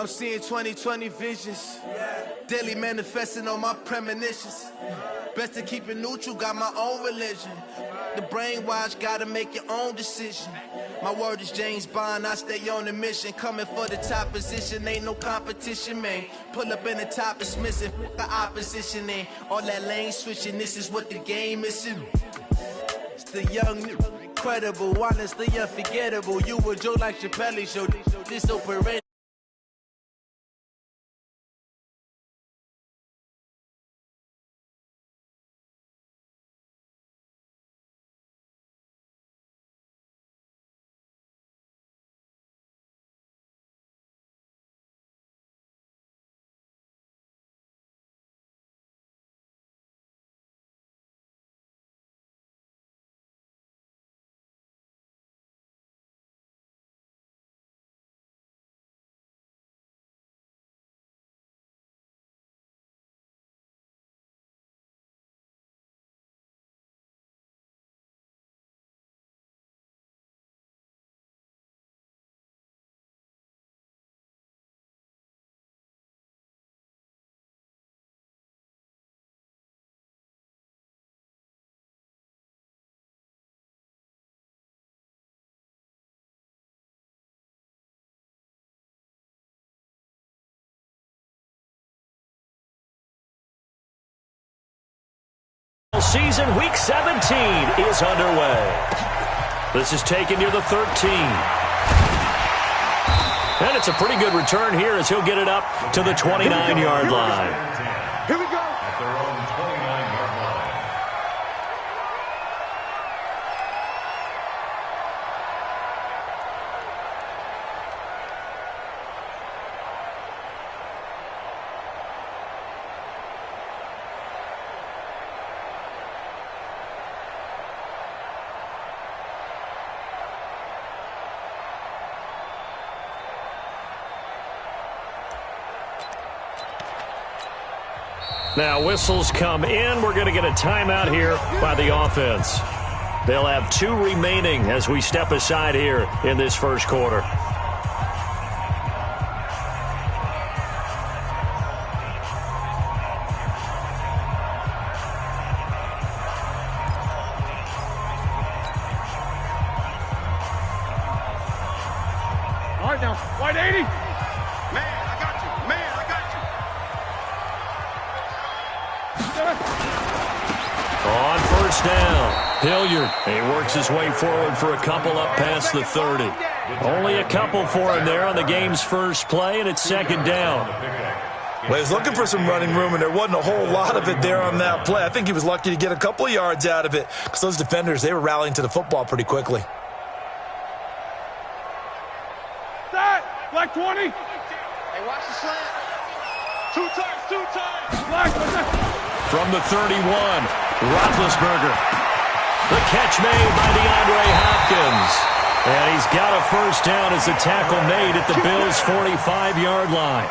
I'm seeing 20/20 visions. Daily manifesting on my premonitions. Best to keep it neutral, got my own religion. The brainwash, gotta make your own decision. My word is James Bond, I stay on the mission. Coming for the top position, ain't no competition, man. Pull up in the top, it's missing, the opposition ain't. All that lane switching, this is what the game is. It's the young, incredible, honestly unforgettable. You a joke like Chappelle show, this operate. Season week 17 is underway. This is taken near the 13. And it's a pretty good return here as he'll get it up to the 29-yard line. Here we go. At their own 29-yard line. Now whistles come in. We're going to get a timeout here by the offense. They'll have 2 remaining as we step aside here in this first quarter. All right now, wide 80. On first down, Hilliard. He works his way forward for a couple up past the 30. Only a couple for him there on the game's first play, and it's second down. Well, he was looking for some running room, and there wasn't a whole lot of it there on that play. I think he was lucky to get a couple of yards out of it because those defenders, they were rallying to the football pretty quickly. Black 20. Hey, watch the slant. Two times. Black. From the 31, Roethlisberger. The catch made by DeAndre Hopkins. And he's got a first down as the tackle made at the Bills' 45-yard line.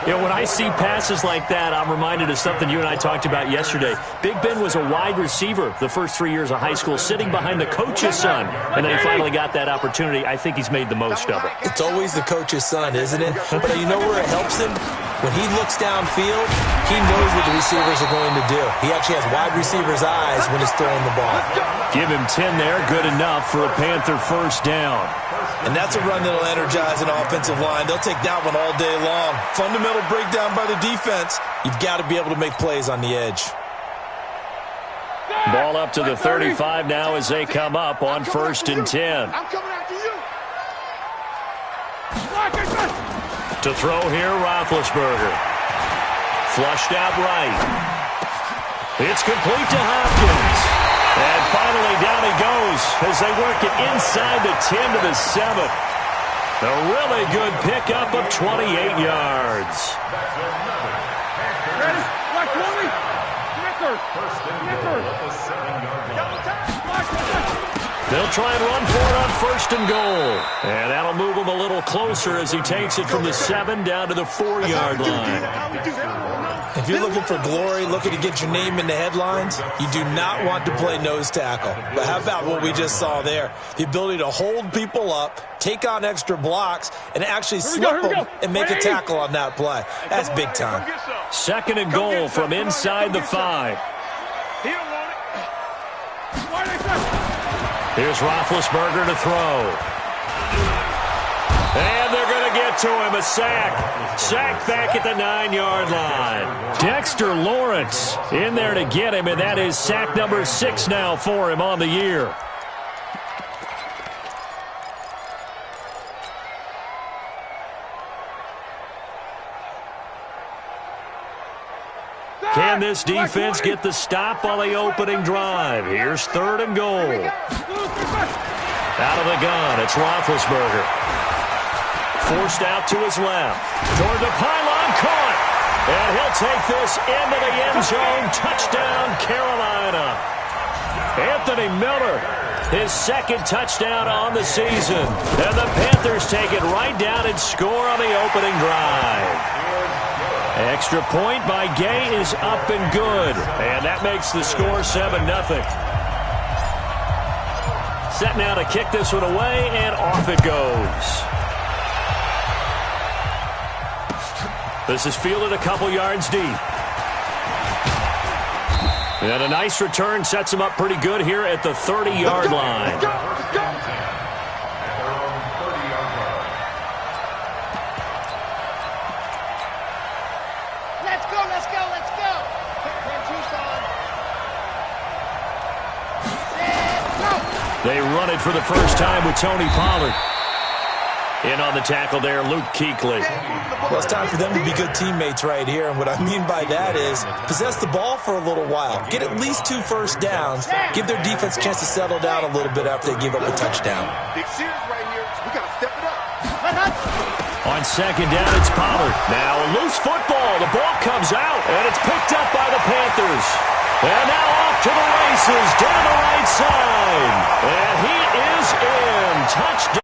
You know, when I see passes like that, I'm reminded of something you and I talked about yesterday. Big Ben was a wide receiver the first 3 years of high school, sitting behind the coach's son. And then he finally got that opportunity. I think he's made the most of it. It's always the coach's son, isn't it? But you know where it helps him? When he looks downfield, he knows what the receivers are going to do. He actually has wide receiver's eyes when he's throwing the ball. Give him 10 there. Good enough for a Panther first down. And that's a run that'll energize an offensive line. They'll take that one all day long. Fundamental breakdown by the defense. You've got to be able to make plays on the edge. Ball up to the 35 now as they come up on first and 10. I'm coming after you. To throw here, Roethlisberger. Flushed out right. It's complete to Hopkins. And finally down he goes as they work it inside the 10 to the 7. A really good pickup of 28 yards. Ready? Black 20. They'll try and run for it on first and goal. And that'll move him a little closer as he takes it from the 7 down to the 4-yard line. If you're looking for glory, looking to get your name in the headlines, you do not want to play nose tackle. But how about what we just saw there? The ability to hold people up, take on extra blocks, and actually slip them and make a tackle on that play. That's big time. Second and goal from inside the 5. Here's Roethlisberger to throw. And they're going to get to him. A sack. Sack back at the 9-yard line. Dexter Lawrence in there to get him, and that is sack number 6 now for him on the year. Can this defense get the stop on the opening drive? Here's 3rd and goal. Out of the gun, it's Roethlisberger. Forced out to his left. Toward the pylon, caught. And he'll take this into the end zone. Touchdown, Carolina. Anthony Miller, his 2nd touchdown on the season. And the Panthers take it right down and score on the opening drive. Extra point by Gay is up and good. And that makes the score 7-0. Set now to kick this one away, and off it goes. This is fielded a couple yards deep. And a nice return sets him up pretty good here at the 30-yard line. Let's go, let's go, let's go. They run it for the first time with Tony Pollard. In on the tackle there, Luke Kuechly. Well, it's time for them to be good teammates right here, and what I mean by that is possess the ball for a little while, get at least 2 first downs, give their defense a chance to settle down a little bit after they give up a touchdown. Big series right here. We got to step it up. On 2nd down, it's Pollard. Now a loose football. The ball comes out, and it's picked up by the Panthers. And now off to the races down the right side. And he is in. Touchdown.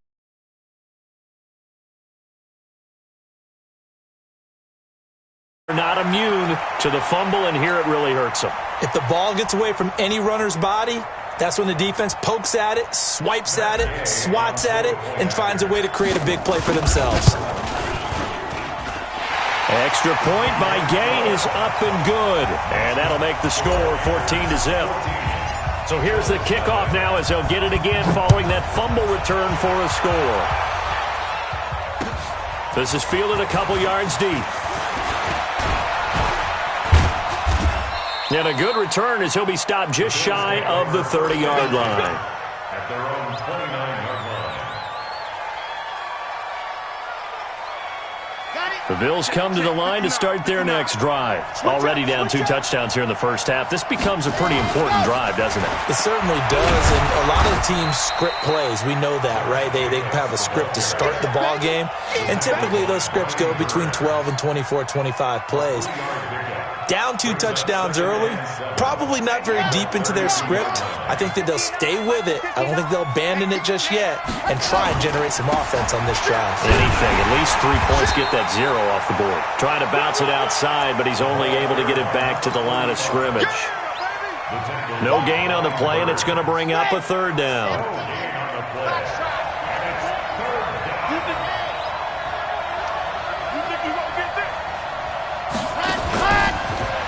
Not immune to the fumble, and here it really hurts him. If the ball gets away from any runner's body, that's when the defense pokes at it, swipes at it, swats at it, and finds a way to create a big play for themselves. Extra point by Gay is up and good, and that'll make the score 14-0. So here's the kickoff now as they'll get it again following that fumble return for a score. This is fielded a couple yards deep. And a good return as he'll be stopped just shy of the 30-yard line. At their own 29-yard line. The Bills come to the line to start their next drive. Already down 2 touchdowns here in the first half. This becomes a pretty important drive, doesn't it? It certainly does, and a lot of the teams script plays. We know that, right? They have a script to start the ball game, and typically those scripts go between 12 and 24, 25 plays. Down 2 touchdowns early, probably not very deep into their script. I think that they'll stay with it. I don't think they'll abandon it just yet and try and generate some offense on this drive. Anything, at least 3 points, get that 0 off the board. Trying to bounce it outside, but he's only able to get it back to the line of scrimmage. No gain on the play, and it's going to bring up a 3rd down.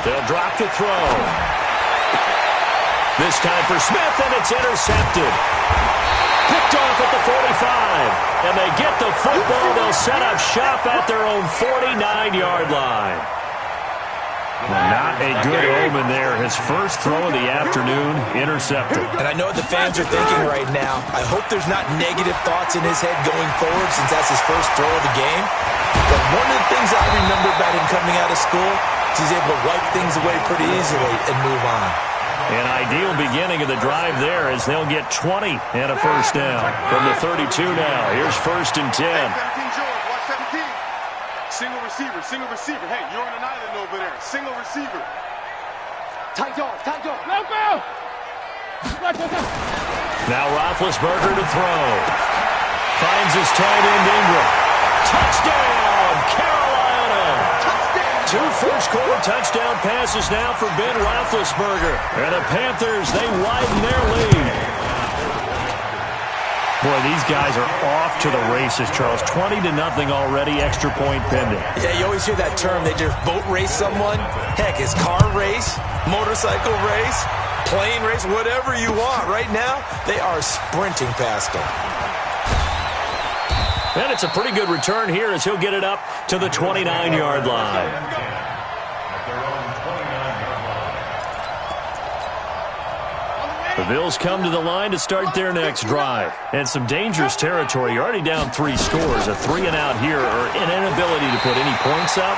They'll drop to throw. This time for Smith, and it's intercepted. Picked off at the 45. And they get the football. They'll set up shop at their own 49-yard line. Not a good omen there. His first throw of the afternoon, intercepted. And I know what the fans are thinking right now. I hope there's not negative thoughts in his head going forward since that's his first throw of the game. But one of the things I remember about him coming out of school is he's able to wipe things away pretty easily and move on. An ideal beginning of the drive there as they'll get 20 and a first down from the 32 now. Here's 1st and 10. 17, George, watch 17. Single receiver, single receiver. Hey, you're on an island over there. Single receiver. Tight dog, tight dog. Go, go! Now Roethlisberger to throw. Finds his tight end Ingram. Touchdown, Carolina! Touchdown! 2 first-quarter touchdown passes now for Ben Roethlisberger. And the Panthers, they widen their lead. Boy, these guys are off to the races, Charles. 20-0 already, extra point pending. Yeah, you always hear that term. They just boat race someone. Heck, it's car race, motorcycle race, plane race, whatever you want. Right now, they are sprinting past them. And it's a pretty good return here as he'll get it up to the 29-yard line. The Bills come to the line to start their next drive. And some dangerous territory. You're already down 3 scores. A 3-and-out here or an inability to put any points up.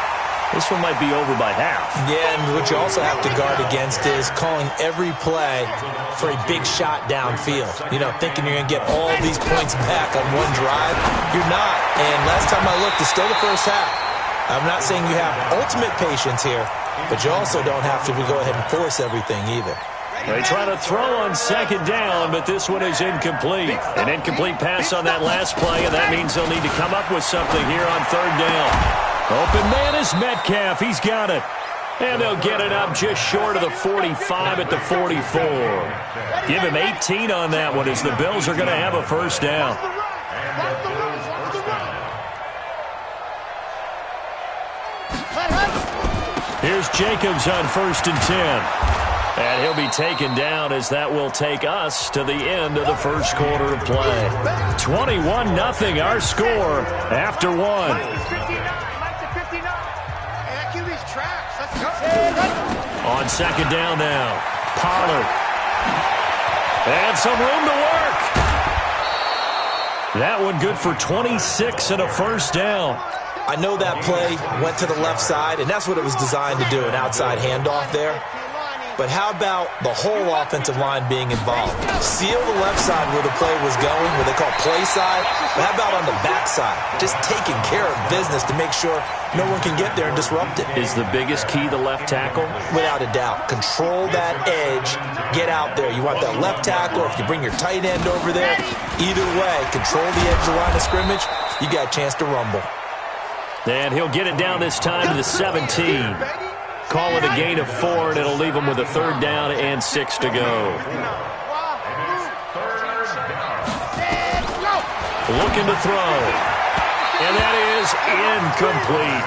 This one might be over by half. Yeah, and what you also have to guard against is calling every play for a big shot downfield. You know, thinking you're going to get all these points back on one drive. You're not. And last time I looked, it's still the first half. I'm not saying you have ultimate patience here, but you also don't have to go ahead and force everything either. They try to throw on 2nd down, but this one is incomplete. An incomplete pass on that last play, and that means they'll need to come up with something here on 3rd down. Open man is Metcalf. He's got it. And they'll get it up just short of the 45 at the 44. Give him 18 on that one as the Bills are going to have a 1st down. Here's Jacobs on 1st and 10. And he'll be taken down as that will take us to the end of the first quarter of play. 21-0 our score after 1. On 2nd down now, Pollard. And some room to work. That one good for 26 and a 1st down. I know that play went to the left side, and that's what it was designed to do, an outside handoff there. But how about the whole offensive line being involved? Seal the left side where the play was going, what they call play side. But how about on the back side? Just taking care of business to make sure no one can get there and disrupt it. Is the biggest key the left tackle? Without a doubt. Control that edge. Get out there. You want that left tackle. If you bring your tight end over there, either way, control the edge of the line of scrimmage, you got a chance to rumble. And he'll get it down this time to the 17. Call it a gain of 4, and it'll leave him with a 3rd down and 6 to go. Looking to throw. And that is incomplete.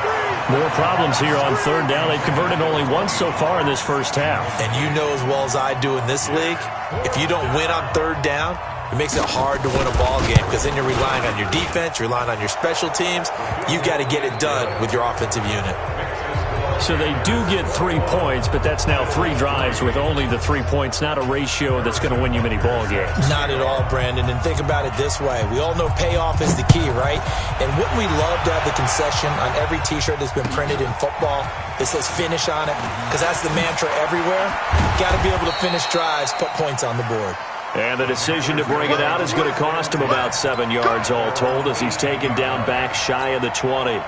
More problems here on 3rd down. They've converted only once so far in this first half. And you know as well as I do in this league, if you don't win on 3rd down, it makes it hard to win a ball game because then you're relying on your defense, you're relying on your special teams. You've got to get it done with your offensive unit. So they do get 3 points, but that's now 3 drives with only the 3 points, not a ratio that's going to win you many ball games. Not at all, Brandon. And think about it this way. We all know payoff is the key, right? And wouldn't we love to have the concession on every T-shirt that's been printed in football that says finish on it? Because that's the mantra everywhere. Got to be able to finish drives, put points on the board. And the decision to bring it out is going to cost him about 7 yards all told as he's taken down back shy of the 20.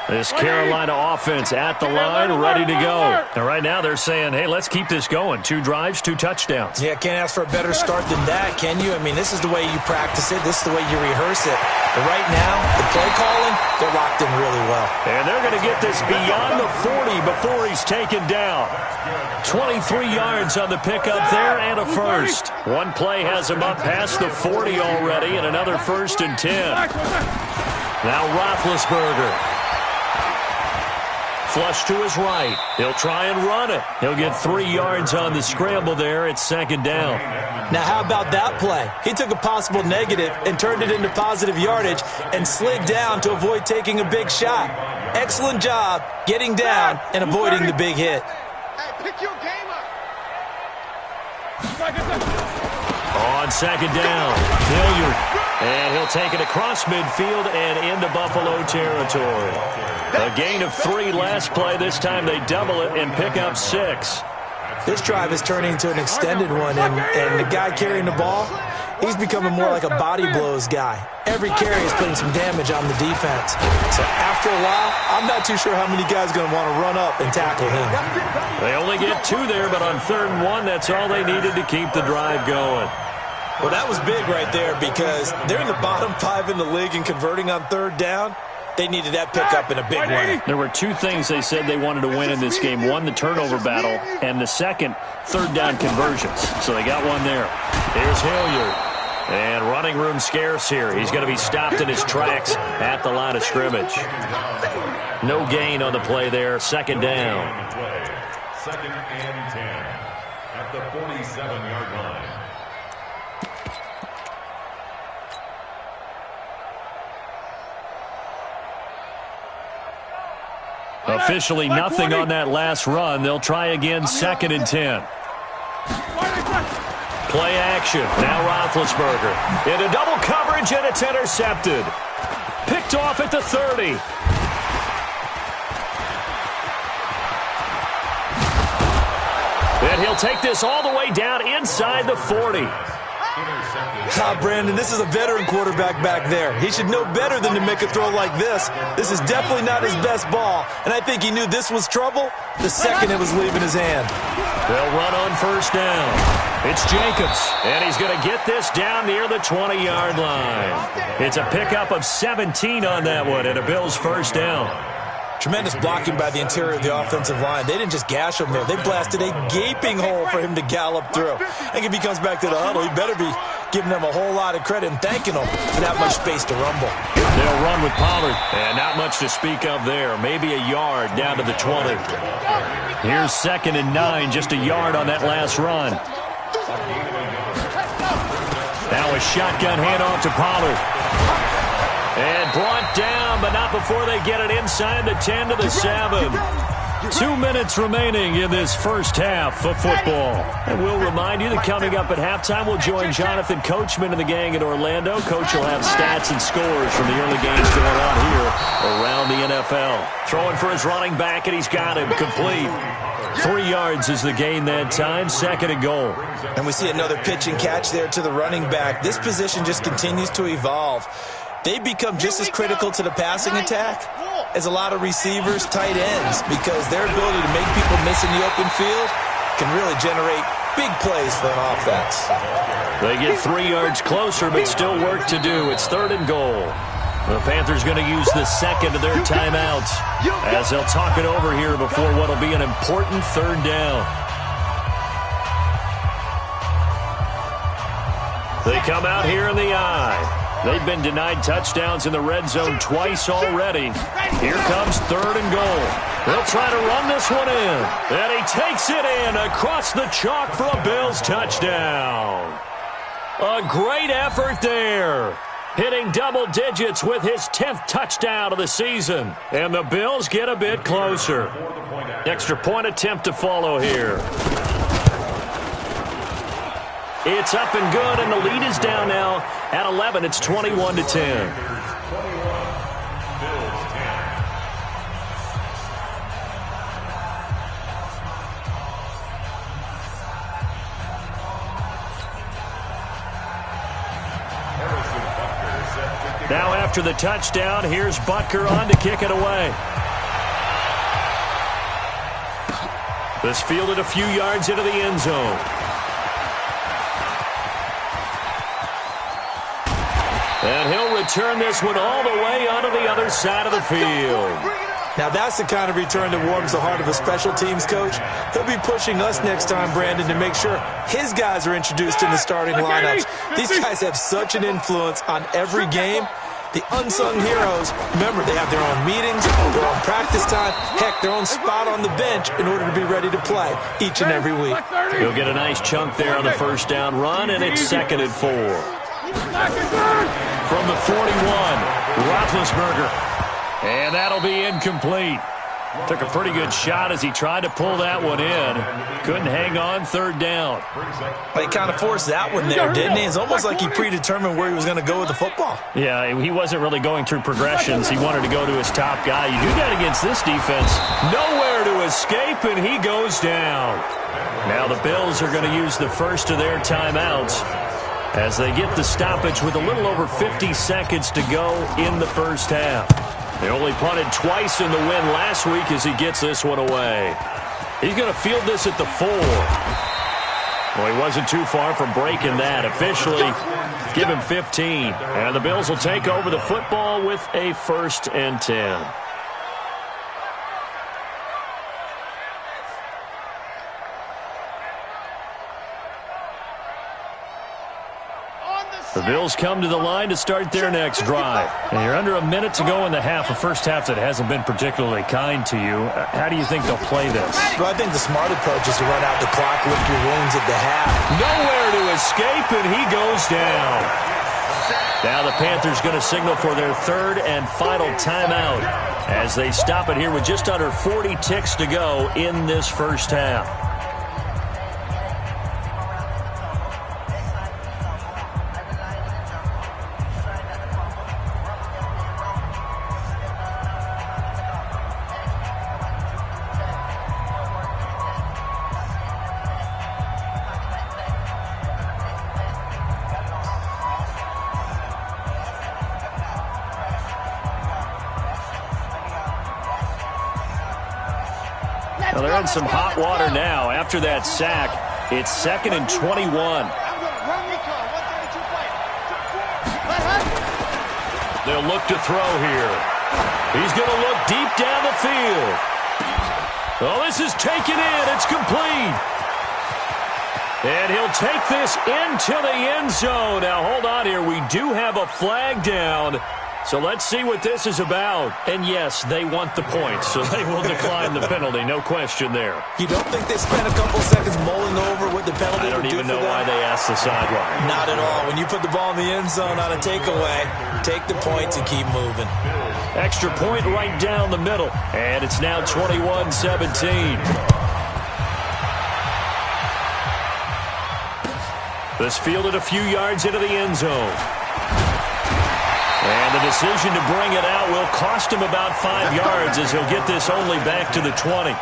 This Carolina offense at the line, ready to go. And right now they're saying, hey, let's keep this going. 2 drives, 2 touchdowns. Yeah, can't ask for a better start than that, can you? I mean, this is the way you practice it. This is the way you rehearse it. But right now, the play calling, they're locked in really well. And they're going to get this beyond the 40 before he's taken down. 23 yards on the pickup there and a 1st. One play has him up past the 40 already and another 1st and 10. Now Roethlisberger. Flush to his right. He'll try and run it. He'll get 3 yards on the scramble there. It's 2nd down. Now, how about that play? He took a possible negative and turned it into positive yardage and slid down to avoid taking a big shot. Excellent job getting down and avoiding the big hit. Hey, pick your game up. On 2nd down, Hilliard. And he'll take it across midfield and into Buffalo territory. A gain of 3 last play. This time they double it and pick up 6. This drive is turning into an extended one, and the guy carrying the ball, he's becoming more like a body blows guy. Every carry is putting some damage on the defense. So after a while, I'm not too sure how many guys are going to want to run up and tackle him. They only get 2 there, but on 3rd and 1, that's all they needed to keep the drive going. Well, that was big right there because they're in the bottom 5 in the league in converting on 3rd down. They needed that pickup in a big way. There were two things they said they wanted to win in this game. One, the turnover battle, and the second, third down conversions. So they got one there. Here's Hilliard. And running room scarce here. He's going to be stopped in his tracks at the line of scrimmage. No gain on the play there. Second down. Second and 10 at the 47-yard line. Officially nothing on that last run. They'll try again, second and 10. Play action. Now Roethlisberger. Into double coverage, and it's intercepted. Picked off at the 30. And he'll take this all the way down inside the 40. Brandon, this is a veteran quarterback back there. He should know better than to make a throw like this. This is definitely not his best ball, and I think he knew this was trouble the second it was leaving his hand. They'll run on first down. It's Jacobs, and he's going to get this down near the 20-yard line. It's a pickup of 17 on that one, and a Bills first down. Tremendous blocking by the interior of the offensive line. They didn't just gash him there. They blasted a gaping hole for him to gallop through. I think if he comes back to the huddle, he better be giving them a whole lot of credit and thanking them for that much space to rumble. They'll run with Pollard, and not much to speak of there. Maybe a yard down to the 20. Here's second and 9, just a yard on that last run. Now a shotgun handoff to Pollard. And brought down, but not before they get it inside the 10 to the 7. 2 minutes remaining in this first half of football. And we'll remind you that coming up at halftime, we'll join Jonathan Coachman and the gang in Orlando. Coach will have stats and scores from the early games going on here around the NFL. Throwing for his running back, and he's got him complete. 3 yards is the gain that time, second and goal. And we see another pitch and catch there to the running back. This position just continues to evolve. They become just as critical to the passing attack as a lot of receivers, tight ends, because their ability to make people miss in the open field can really generate big plays for an offense. They get 3 yards closer, but still work to do. It's third and goal. The Panthers going to use the second of their timeouts as they'll talk it over here before what will be an important third down. They come out here in the eye. They've been denied touchdowns in the red zone twice already. Here comes third and goal. They'll try to run this one in. And he takes it in across the chalk for a Bills touchdown. A great effort there. Hitting double digits with his 10th touchdown of the season. And the Bills get a bit closer. Extra point attempt to follow here. It's up and good, and the lead is down now at 11. It's 21-10. Now after the touchdown, here's Butker on to kick it away. This fielded a few yards into the end zone. And he'll return this one all the way onto the other side of the field. Now that's the kind of return that warms the heart of a special teams coach. He'll be pushing us next time, Brandon, to make sure his guys are introduced in the starting lineups. These guys have such an influence on every game. The unsung heroes, remember, they have their own meetings, their own practice time, heck, their own spot on the bench in order to be ready to play each and every week. He'll get a nice chunk there on the first down run, and it's second and 4. From the 41, Roethlisberger. And that'll be incomplete. Took a pretty good shot as he tried to pull that one in. Couldn't hang on, third down. He kind of forced that one there, didn't he? It's almost like he predetermined where he was going to go with the football. Yeah, he wasn't really going through progressions. He wanted to go to his top guy. You do that against this defense. Nowhere to escape, and he goes down. Now the Bills are going to use the first of their timeouts as they get the stoppage with a little over 50 seconds to go in the first half. They only punted twice in the win last week as he gets this one away. He's going to field this at the 4. Well, he wasn't too far from breaking that. Officially, give him 15. And the Bills will take over the football with a 1st and 10. The Bills come to the line to start their next drive. And you're under a minute to go in the half, a first half that hasn't been particularly kind to you. How do you think they'll play this? Well, I think the smart approach is to run out the clock, lick your wounds at the half. Nowhere to escape, and he goes down. Now the Panthers going to signal for their 3rd and final timeout as they stop it here with just under 40 ticks to go in this first half. Well, they're in some hot water now. After that sack, it's 2nd and 21. They'll look to throw here. He's going to look deep down the field. Oh, this is taken in. It's complete. And he'll take this into the end zone. Now, hold on here. We do have a flag down. So let's see what this is about. And yes, they want the points, so they will decline the penalty. No question there. You don't think they spent a couple seconds mulling over what the penalty would do for them? I don't even know why they asked the sideline. Not at all. When you put the ball in the end zone on a takeaway, take the points and keep moving. Extra point right down the middle. And it's now 21-17. This fielded a few yards into the end zone. And the decision to bring it out will cost him about 5 yards as he'll get this only back to the 20.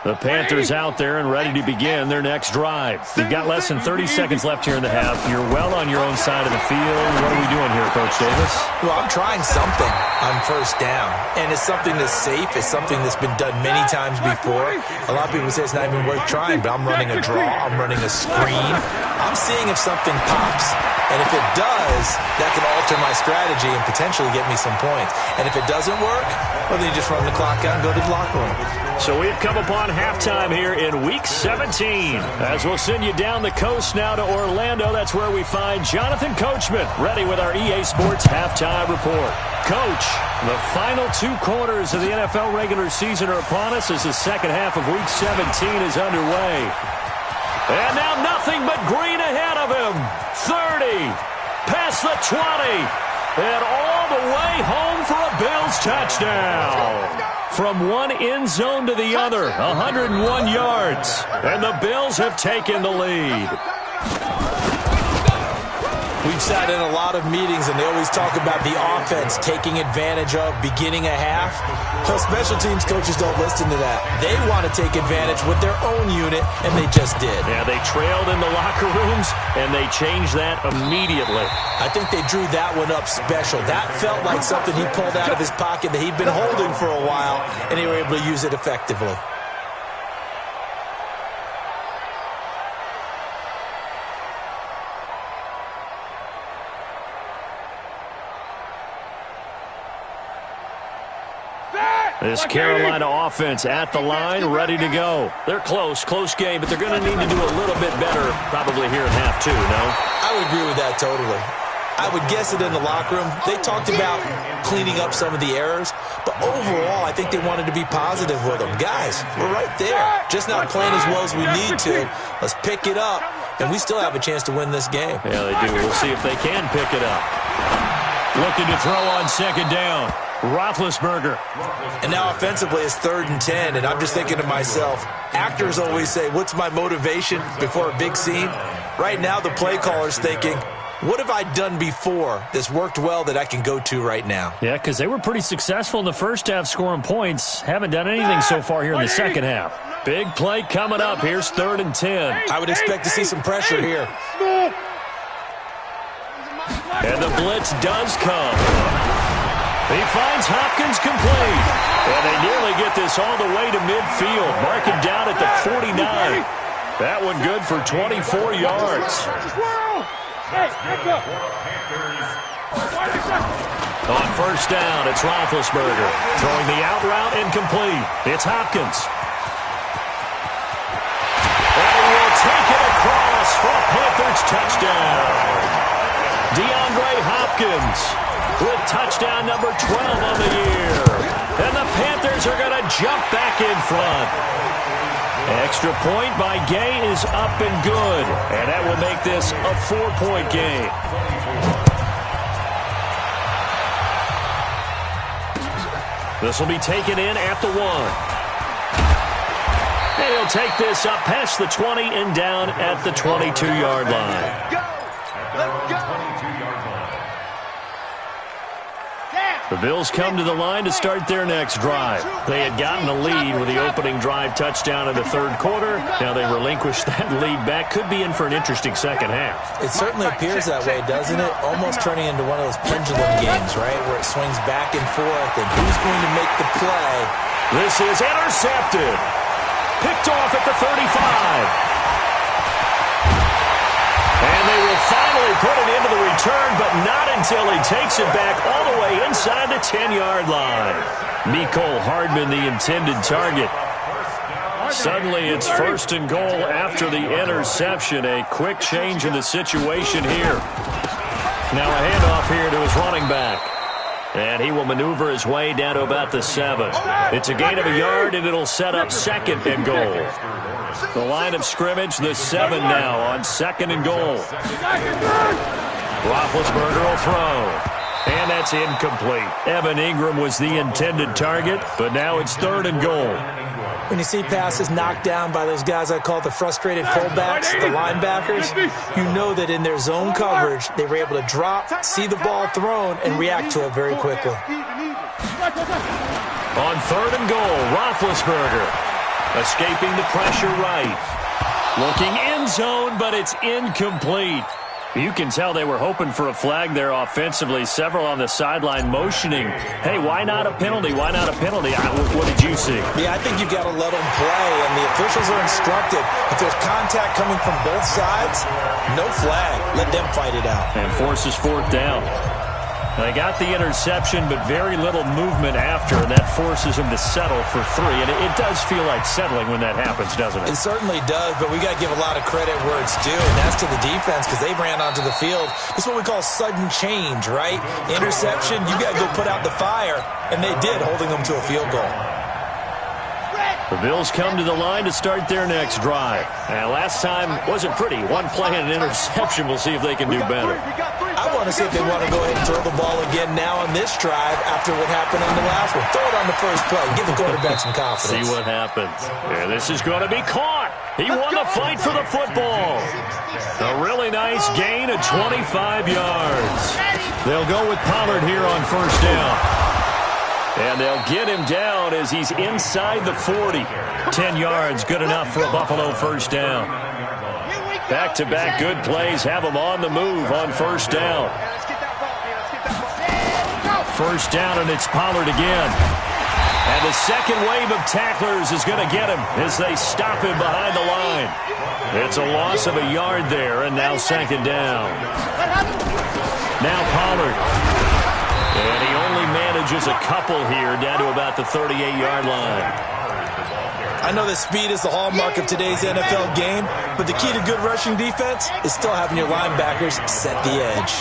The Panthers out there and ready to begin their next drive. We've got less than 30 seconds left here in the half. You're well on your own side of the field. What are we doing here, Coach Davis? Well, I'm trying something on 1st down. And it's something that's safe. It's something that's been done many times before. A lot of people say it's not even worth trying, but I'm running a draw. I'm running a screen. I'm seeing if something pops. And if it does, that can alter my strategy and potentially get me some points. And if it doesn't work, well, then you just run the clock out and go to the locker room. So we've come upon halftime here in Week 17. As we'll send you down the coast now to Orlando. That's where we find Jonathan Coachman ready with our EA Sports Halftime Report. Coach, the final 2 quarters of the NFL regular season are upon us as the second half of Week 17 is underway. And now nothing but green ahead of him. 30, past the 20, and all the way home for a Bills touchdown. From one end zone to the other, 101 yards, and the Bills have taken the lead. We've sat in a lot of meetings, and they always talk about the offense taking advantage of beginning a half. Well, special teams coaches don't listen to that. They want to take advantage with their own unit, and they just did. Yeah, they trailed in the locker rooms, and they changed that immediately. I think they drew that one up special. That felt like something he pulled out of his pocket that he'd been holding for a while, and they were able to use it effectively. This Carolina offense at the line, ready to go. They're close game, but they're going to need to do a little bit better probably here in half 2, no? I would agree with that totally. I would guess it in the locker room. They talked about cleaning up some of the errors, but overall, I think they wanted to be positive with them. Guys, we're right there. Just not playing as well as we need to. Let's pick it up, and we still have a chance to win this game. Yeah, they do. We'll see if they can pick it up. Looking to throw on second down. Roethlisberger. And now offensively it's 3rd and 10, and I'm just thinking to myself, actors always say, what's my motivation before a big scene? Right now the play caller's thinking, what have I done before that's worked well that I can go to right now? Yeah, because they were pretty successful in the first half scoring points. Haven't done anything so far here in the second half. Big play coming up. Here's 3rd and 10. I would expect to see some pressure here. And the blitz does come. He finds Hopkins complete. And they nearly get this all the way to midfield. Mark him down at the 49. That one good for 24 yards. On first down, it's Roethlisberger. Throwing the out route incomplete. It's Hopkins. And he will take it across for a Panthers touchdown. DeAndre Hopkins with touchdown number 12 on the year. And the Panthers are going to jump back in front. Extra point by Gay is up and good. And that will make this a 4-point game. This will be taken in at the 1. And he'll take this up past the 20 and down at the 22-yard line. Let's go. The Bills come to the line to start their next drive. They had gotten a lead with the opening drive touchdown in the third quarter. Now they relinquished that lead back. Could be in for an interesting second half. It certainly appears that way, doesn't it? Almost turning into one of those pendulum games, right, where it swings back and forth, and who's going to make the play? This is intercepted. Picked off at the 35. And they will finally put it into the return, but not until he takes it back all the way inside the 10-yard line. Mecole Hardman, the intended target. Suddenly it's 1st and goal after the interception. A quick change in the situation here. Now a handoff here to his running back. And he will maneuver his way down to about the 7. It's a gain of a yard, and it'll set up 2nd and goal. The line of scrimmage, the 7 now on 2nd and goal. Roethlisberger will throw. And that's incomplete. Evan Ingram was the intended target, but now it's 3rd and goal. When you see passes knocked down by those guys I call the frustrated fullbacks, the linebackers, you know that in their zone coverage, they were able to drop, see the ball thrown, and react to it very quickly. On 3rd and goal, Roethlisberger escaping the pressure right. Looking end zone, but it's incomplete. You can tell they were hoping for a flag there offensively. Several on the sideline motioning. Hey, why not a penalty? Why not a penalty? What did you see? Yeah, I think you've got to let them play, and the officials are instructed. If there's contact coming from both sides, no flag. Let them fight it out. And forces 4th down. They got the interception, but very little movement after, and that forces them to settle for 3. And it does feel like settling when that happens, doesn't it? It certainly does, but we got to give a lot of credit where it's due, and that's to the defense because they ran onto the field. It's what we call sudden change, right? Interception, you got to go put out the fire, and they did, holding them to a field goal. The Bills come to the line to start their next drive. And last time wasn't pretty. One play and an interception. We'll see if they can do better. I want to see if they want to go ahead and throw the ball again now on this drive after what happened on the last one. Throw it on the first play. Give the quarterback some confidence. See what happens. Yeah, this is going to be caught. He won the fight for the football. A really nice gain of 25 yards. They'll go with Pollard here on first down. And they'll get him down as he's inside the 40. 10 yards, good enough for a Buffalo first down. Back-to-back good plays have him on the move on first down. First down, and it's Pollard again. And the second wave of tacklers is going to get him as they stop him behind the line. It's a loss of a yard there, and now 2nd down. Now Pollard. And he only manages a couple here down to about the 38-yard line. I know that speed is the hallmark of today's NFL game, but the key to good rushing defense is still having your linebackers set the edge.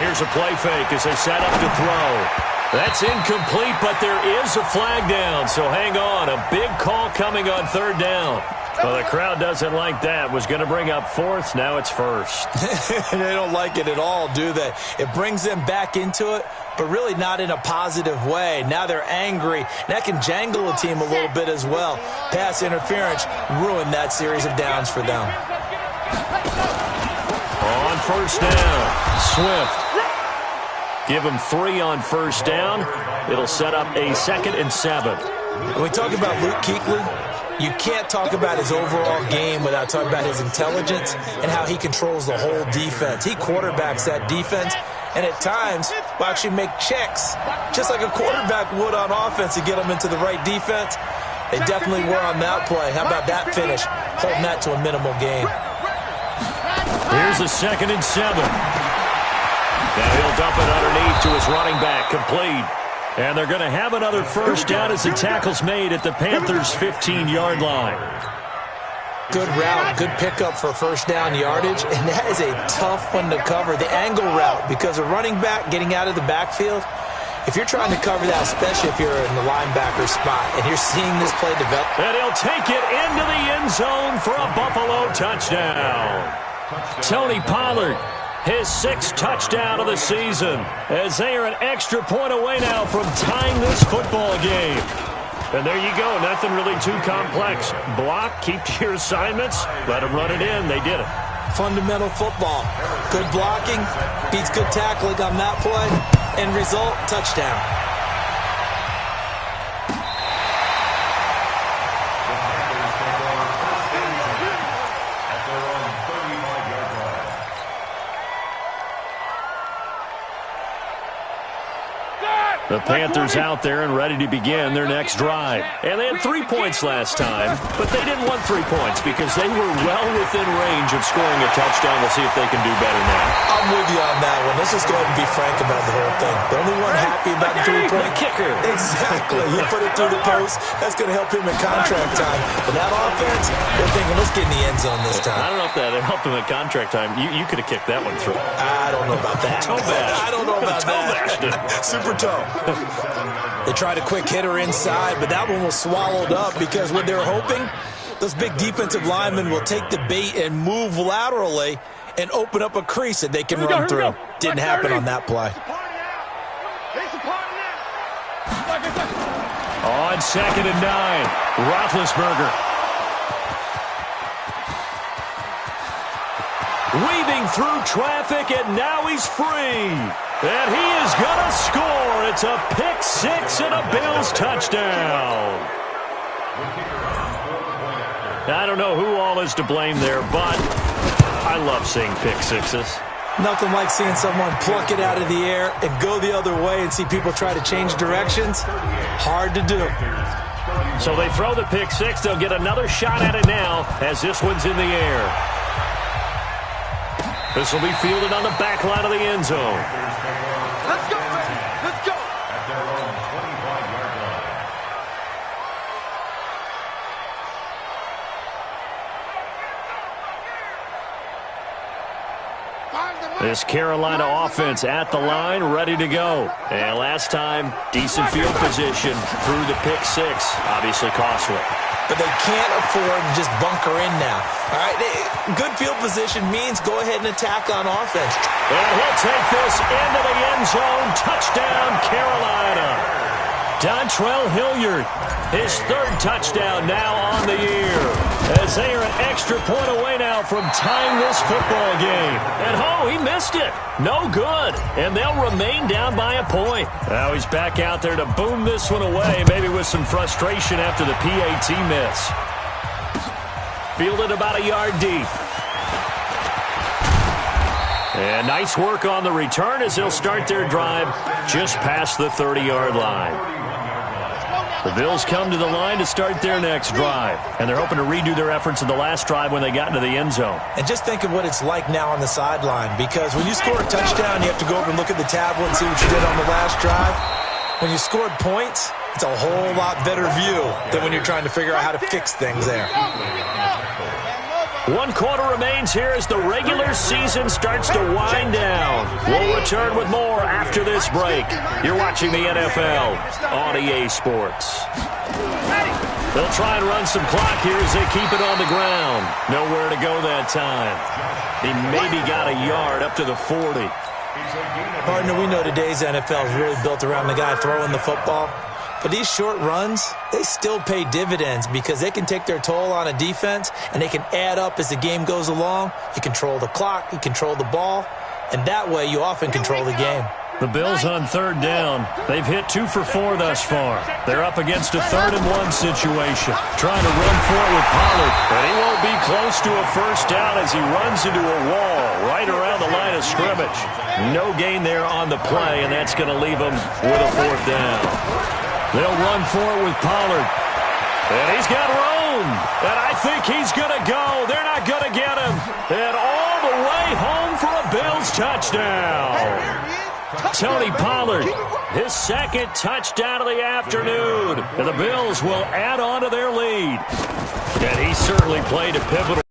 Here's a play fake as they set up to throw. That's incomplete, but there is a flag down, so hang on. A big call coming on 3rd down. Well, the crowd doesn't like that. Was going to bring up 4th. Now it's 1st. They don't like it at all, do they? It brings them back into it, but really not in a positive way. Now they're angry. That can jangle a team a little bit as well. Pass interference ruined that series of downs for them. On first down, Swift. Give him 3 on first down. It'll set up a 2nd and 7. When we talk about Luke Kuechly, you can't talk about his overall game without talking about his intelligence and how he controls the whole defense. He quarterbacks that defense, and at times will actually make checks, just like a quarterback would on offense to get them into the right defense. They definitely were on that play. How about that finish, holding that to a minimal gain. Here's a 2nd and 7. Now he'll dump it underneath to his running back, complete. And they're going to have another first down as the tackle's made at the Panthers' 15-yard line. Good route, good pickup for first down yardage, and that is a tough one to cover, the angle route, because a running back getting out of the backfield, if you're trying to cover that, especially if you're in the linebacker spot, and you're seeing this play develop. And he'll take it into the end zone for a Buffalo touchdown. Tony Pollard, his 6th touchdown of the season, as they are an extra point away now from tying this football game. And there you go, nothing really too complex. Block, keep to your assignments, let them run it in. They did it. Fundamental football. Good blocking, beats good tackling on that play, end result, touchdown. The Panthers out there and ready to begin their next drive. And they had 3 points last time, but they didn't want 3 points because they were well within range of scoring a touchdown. We'll see if they can do better now. I'm with you on that one. Let's just go ahead and be frank about the whole thing. The only one happy about the 3-point kicker. Exactly. You put it through the post. That's going to help him in contract time. But that offense, they're thinking, let's get in the end zone this time. I don't know if that helped him in contract time. You could have kicked that one through. I don't know about that. Toe bash. I don't know about that. Super toe. They tried a quick hitter inside, but that one was swallowed up because what they're hoping, those big defensive linemen will take the bait and move laterally and open up a crease that they can run through. Didn't happen on that play. On 2nd and 9, Roethlisberger. Weaving through traffic, and now he's free. And he is going to score. It's a pick 6 and a Bills touchdown. I don't know who all is to blame there, but I love seeing pick 6s. Nothing like seeing someone pluck it out of the air and go the other way and see people try to change directions. Hard to do. So they throw the pick 6. They'll get another shot at it now as this one's in the air. This will be fielded on the back line of the end zone. Let's go, baby. Let's go. At their own 25-yard line. This Carolina offense at the line, ready to go. And last time, decent field position through the pick 6. Obviously costly. But they can't afford to just bunker in now. All right, good field position means go ahead and attack on offense. And he'll take this into the end zone. Touchdown, Carolina. Dontrell Hilliard, his 3rd touchdown now on the year. As they are an extra point away now from tying this football game. And he missed it. No good. And they'll remain down by a point. Now he's back out there to boom this one away, maybe with some frustration after the PAT miss. Fielded about a yard deep. And nice work on the return as they'll start their drive just past the 30-yard line. The Bills come to the line to start their next drive, and they're hoping to redo their efforts in the last drive when they got into the end zone. And just think of what it's like now on the sideline, because when you score a touchdown, you have to go over and look at the tablet and see what you did on the last drive. When you scored points, it's a whole lot better view than when you're trying to figure out how to fix things there. 1 quarter remains here as the regular season starts to wind down. We'll return with more after this break. You're watching the NFL on EA Sports. They'll try and run some clock here as they keep it on the ground. Nowhere to go that time. He maybe got a yard up to the 40. Partner, we know today's NFL is really built around the guy throwing the football. But these short runs, they still pay dividends because they can take their toll on a defense, and they can add up as the game goes along. You control the clock, you control the ball, and that way you often control the game. The Bills on third down. They've hit 2 for 4 thus far. They're up against a 3rd-and-1 situation. Trying to run for it with Pollard, but he won't be close to a first down as he runs into a wall right around the line of scrimmage. No gain there on the play, and that's going to leave him with a 4th down. They'll run for it with Pollard. And he's got room. And I think he's going to go. They're not going to get him. And all the way home for a Bills touchdown. Tony Pollard, his 2nd touchdown of the afternoon. And the Bills will add on to their lead. And he certainly played a pivotal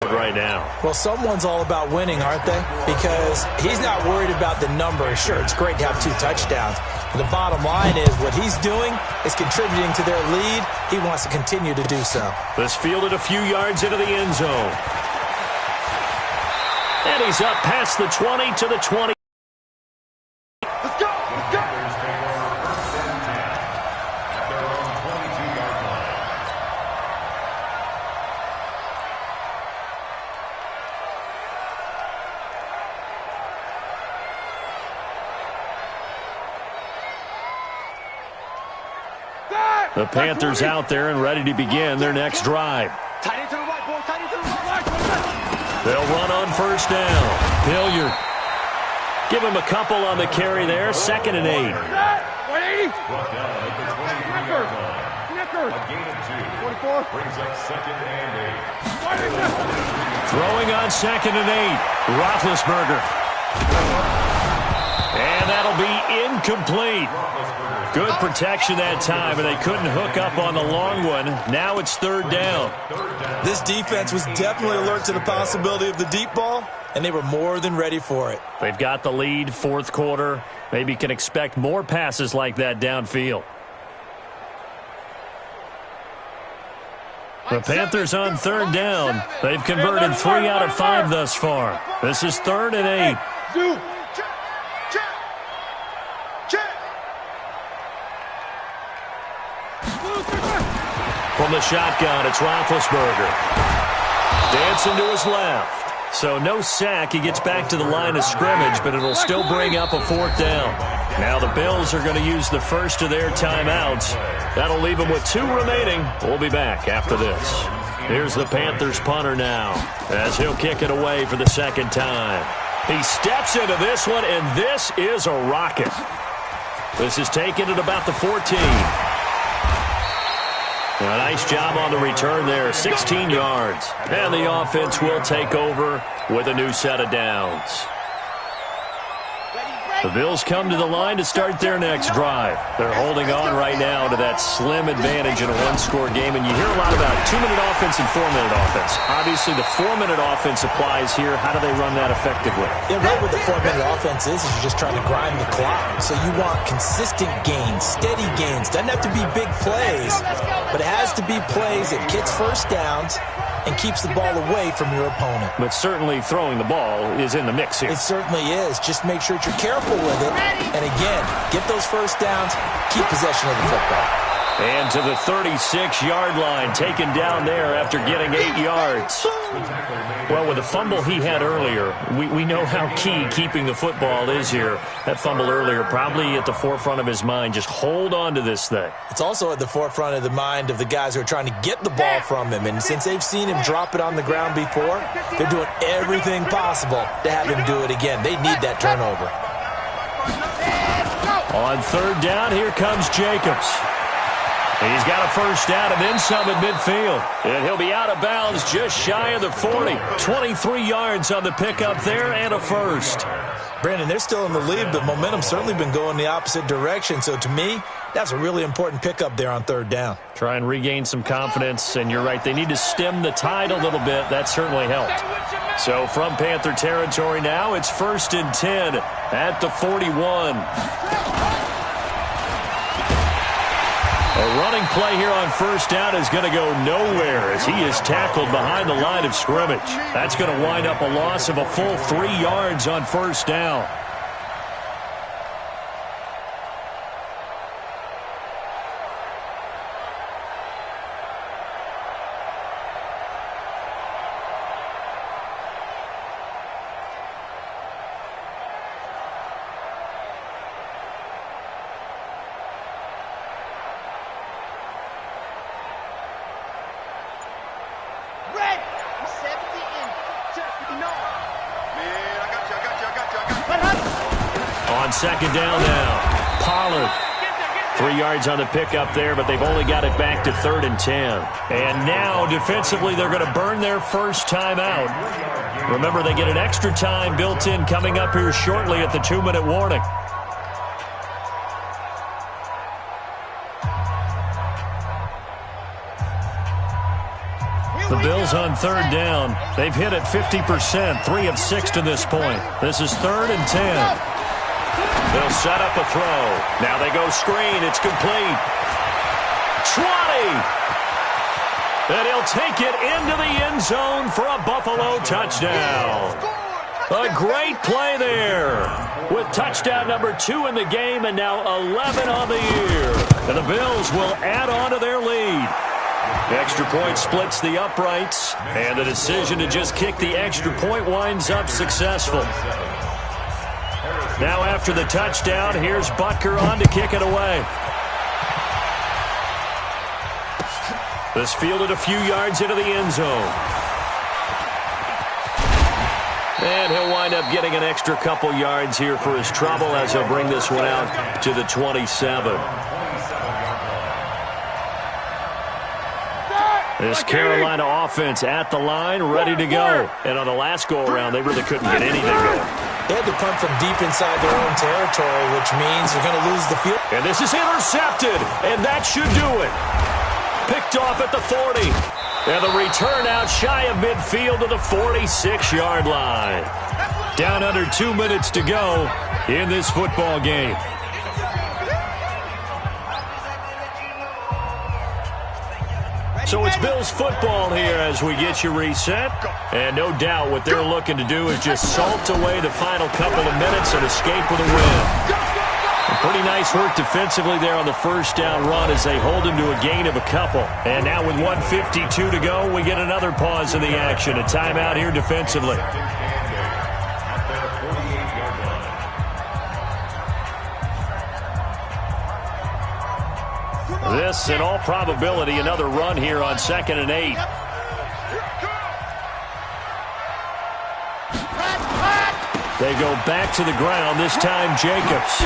right now. Well, someone's all about winning, aren't they? Because he's not worried about the number. Sure, it's great to have 2 touchdowns. But the bottom line is what he's doing is contributing to their lead. He wants to continue to do so. This fielded a few yards into the end zone. And he's up past the 20 to the 20. Let's go! Let's go! The Panthers out there and ready to begin their next drive. Tight end to the right, boy. Tight end to the right. They'll run on first down. Hilliard. Give him a couple on the carry there. 2nd and 8. 180. Snicker. A gain of 2. 44. Brings up 2nd and 8. Throwing on 2nd and 8. Roethlisberger. And that'll be incomplete. Good protection that time, and they couldn't hook up on the long one. Now it's 3rd down. This defense was definitely alert to the possibility of the deep ball, and they were more than ready for it. They've got the lead, 4th quarter. Maybe can expect more passes like that downfield. The Panthers on 3rd down. They've converted 3 out of 5 thus far. This is 3rd and 8. From the shotgun, it's Roethlisberger. Dancing to his left. So no sack. He gets back to the line of scrimmage, but it'll still bring up a 4th down. Now the Bills are going to use the first of their timeouts. That'll leave them with 2 remaining. We'll be back after this. Here's the Panthers punter now, as he'll kick it away for the 2nd time. He steps into this one, and this is a rocket. This is taken at about the 14. A nice job on the return there, 16 yards. And the offense will take over with a new set of downs. The Bills come to the line to start their next drive. They're holding on right now to that slim advantage in a 1-score game. And you hear a lot about 2-minute offense and 4-minute offense. Obviously, the 4-minute offense applies here. How do they run that effectively? Yeah, right, what the 4-minute offense is you're just trying to grind the clock. So you want consistent gains, steady gains. Doesn't have to be big plays, but it has to be plays that gets first downs and keeps the ball away from your opponent. But certainly throwing the ball is in the mix here. It certainly is. Just make sure that you're careful with it. And again, get those first downs, keep possession of the football. And to the 36-yard line, taken down there after getting 8 yards. Well, with the fumble he had earlier, we know how key keeping the football is here. That fumble earlier probably at the forefront of his mind. Just hold on to this thing. It's also at the forefront of the mind of the guys who are trying to get the ball from him. And since they've seen him drop it on the ground before, they're doing everything possible to have him do it again. They need that turnover. On 3rd down, here comes Jacobs. He's got a first down and then some at midfield. And he'll be out of bounds just shy of the 40. 23 yards on the pickup there and a first. Brandon, they're still in the lead, but momentum's certainly been going the opposite direction. So to me, that's a really important pickup there on 3rd down. Try and regain some confidence, and you're right, they need to stem the tide a little bit. That certainly helped. So from Panther territory now, it's 1st and 10 at the 41. A running play here on first down is going to go nowhere as he is tackled behind the line of scrimmage. That's going to wind up a loss of a full 3 yards on first down. On second down now, Pollard. 3 yards on the pickup there, but they've only got it back to 3rd and 10. And now, defensively, they're going to burn their first time out. Remember, they get an extra time built in coming up here shortly at the 2-minute warning. The Bills on 3rd down. They've hit it 50%, 3 of 6 to this point. This is 3rd and 10. They'll set up a throw. Now they go screen. It's complete. 20. And he'll take it into the end zone for a Buffalo touchdown. A great play there with touchdown number 2 in the game and now 11 on the year. And the Bills will add on to their lead. The extra point splits the uprights, and the decision to just kick the extra point winds up successful. Now after the touchdown, here's Butker on to kick it away. This fielded a few yards into the end zone. And he'll wind up getting an extra couple yards here for his trouble as he'll bring this one out to the 27. This Carolina offense at the line, ready to go. And on the last go-around, they really couldn't get anything going. They had to punt from deep inside their own territory, which means they're going to lose the field. And this is intercepted, and that should do it. Picked off at the 40. And the return out shy of midfield to the 46-yard line. Down under 2 minutes to go in this football game. So it's Bills football here as we get you reset. And no doubt what they're looking to do is just salt away the final couple of minutes and escape with a win. A pretty nice work defensively there on the first down run as they hold him to a gain of a couple. And now with 1:52 to go, we get another pause in the action. A timeout here defensively. This, in all probability, another run here on 2nd and 8. They go back to the ground, this time Jacobs.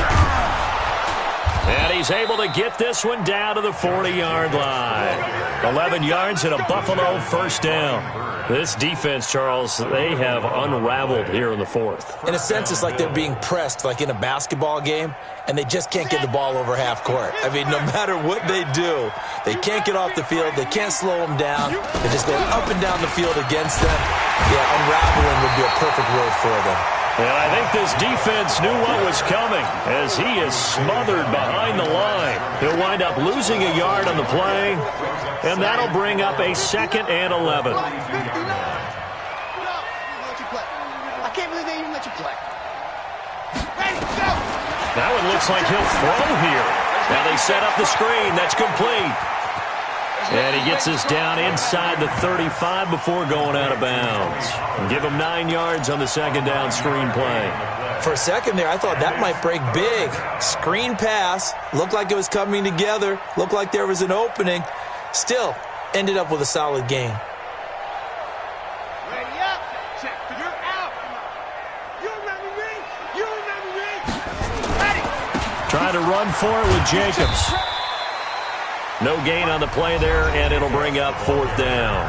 And he's able to get this one down to the 40-yard line. 11 yards and a Buffalo first down. This defense, Charles, they have unraveled here in the 4th. In a sense, it's like they're being pressed like in a basketball game, and they just can't get the ball over half court. I mean, no matter what they do, they can't get off the field. They can't slow them down. They're just going up and down the field against them. Yeah, unraveling would be a perfect word for them. And I think this defense knew what was coming as he is smothered behind the line. He'll wind up losing a yard on the play, and that'll bring up a 2nd and 11. I can't believe they even let you play. Ready, go! Now it looks like he'll throw here. Now they set up the screen. That's complete. And he gets us down inside the 35 before going out of bounds. Give him 9 yards on the 2nd down screen play. For a second there, I thought that might break big. Screen pass. Looked like it was coming together. Looked like there was an opening. Still, ended up with a solid game. Ready up. Check. You're out. You remember me? You remember me? Ready. Trying to run for it with Jacobs. No gain on the play there, and it'll bring up 4th down.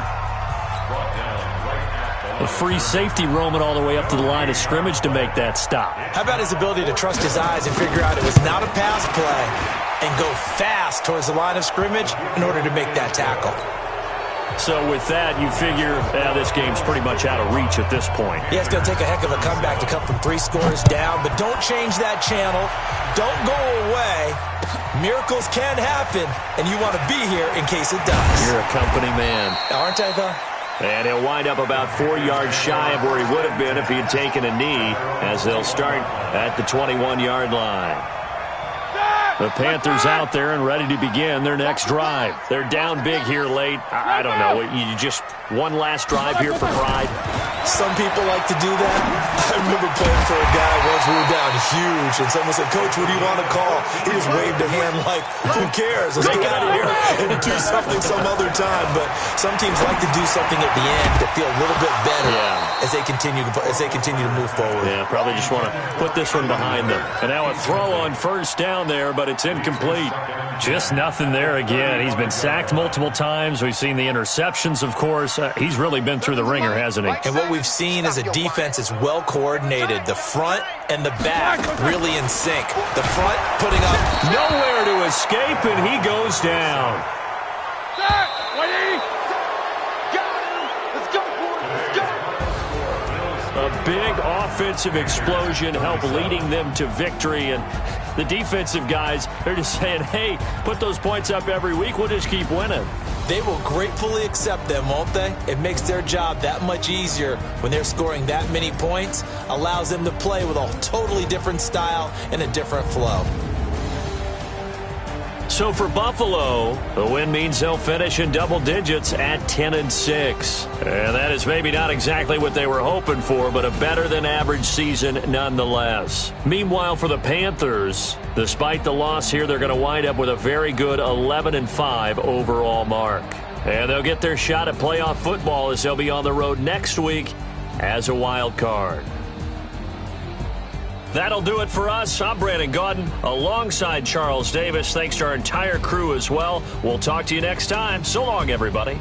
A free safety roaming all the way up to the line of scrimmage to make that stop. How about his ability to trust his eyes and figure out it was not a pass play and go fast towards the line of scrimmage in order to make that tackle? So with that, you figure this game's pretty much out of reach at this point. Yeah, it's going to take a heck of a comeback to come from 3 scores down, but don't change that channel. Don't go away. Miracles can happen, and you want to be here in case it does. You're a company man. Aren't I, though? And he'll wind up about 4 yards shy of where he would have been if he had taken a knee, as they'll start at the 21-yard line. The Panthers out there and ready to begin their next drive. They're down big here late. I don't know. You just one last drive here for pride. some people like to do that. I remember playing for a guy once. We were down huge, and someone said, "Coach, what do you want to call?" He just waved a hand like, "Who cares? Let's get out of here and do something some other time." But some teams like to do something at the end to feel a little bit better as they continue to move forward. Yeah, probably just want to put this one behind them. And now a throw on first down there, but it's incomplete. Just nothing there again. He's been sacked multiple times. We've seen the interceptions, of course. He's really been through the ringer, hasn't he? And what we've seen is a defense is well coordinated. The front and the back really in sync. The front putting up nowhere to escape, and he goes down. A big offensive explosion helped leading them to victory, and the defensive guys, they're just saying, hey, put those points up every week, we'll just keep winning. They will gratefully accept them, won't they? It makes their job that much easier when they're scoring that many points, allows them to play with a totally different style and a different flow. So for Buffalo, the win means they'll finish in double digits at 10-6. And that is maybe not exactly what they were hoping for, but a better-than-average season nonetheless. Meanwhile, for the Panthers, despite the loss here, they're going to wind up with a very good 11-5 overall mark. And they'll get their shot at playoff football as they'll be on the road next week as a wild card. That'll do it for us. I'm Brandon Gaudin alongside Charles Davis. Thanks to our entire crew as well. We'll talk to you next time. So long, everybody.